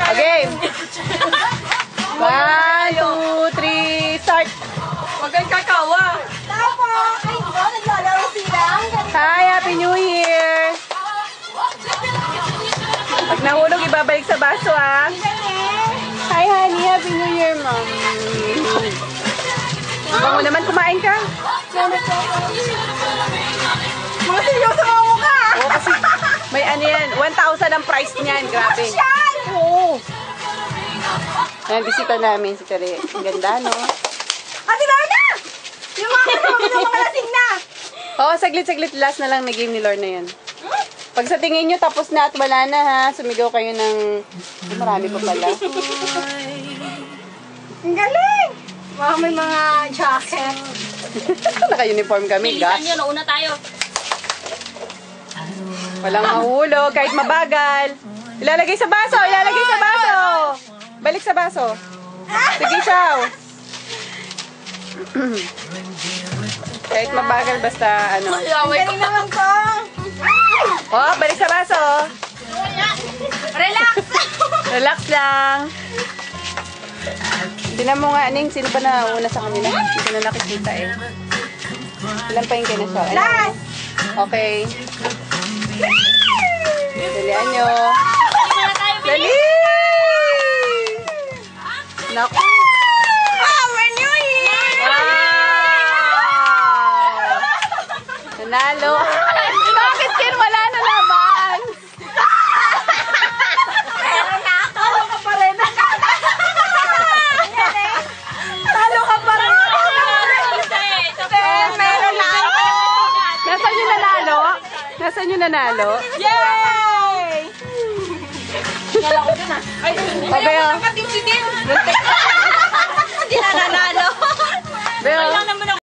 Okay. 1, 2, 3, start. Huwag kang kakawa. Tapo! Ay, ito, naglalaro sila. Hi, Happy New Year! Pag nahulog, ibabalik sa baso, ah. Hi, honey. Happy New Year, mom. Bango naman, kumain ka. Mga seryoso mga mukha! Oo, kasi may ano yan. 1,000 ang price niyan. Grabe. Oo. Ayan, bisita namin si Kari. Ang ganda, no? Ate Lorna! Yung mga kasama ng mga lasing na! Oo, saglit-saglit. Last na lang na game ni Lorna yan. Pag sa tingin nyo tapos na at wala na, ha, sumigaw kayo ng... Marami pa pala. Ang galing! Mga may mga jacket. Naka-uniform kami, Bilisan gosh. nyo, nauna tayo. Walang mahulog, kahit mabagal. Ilalagay sa baso, ilalagay sa baso. Balik sa baso. Sige, Chow. Kahit mabagal, basta ano. Ang galing naman ko! Oh, balik sa baso. Relax! Relax lang. Tinan mo nga, Ning, sino pa na una sa kanila? Hindi ko na nakikita eh. Ilan pa yung kina siya? Ano? Last! Okay. Dalian nyo. Muna tayo, Dali! Naku! Power New Year! Wow! Nanalo! Bakit Ken wala na laban? Meron na ako! Talo ka pa rin! Talo ka pa rin! Meron na ako! Nasaan yung nanalo? Nasaan yung nanalo? Yay! Kala ko dun ah. Ay, Okay, oh. nakating si Din. Muntik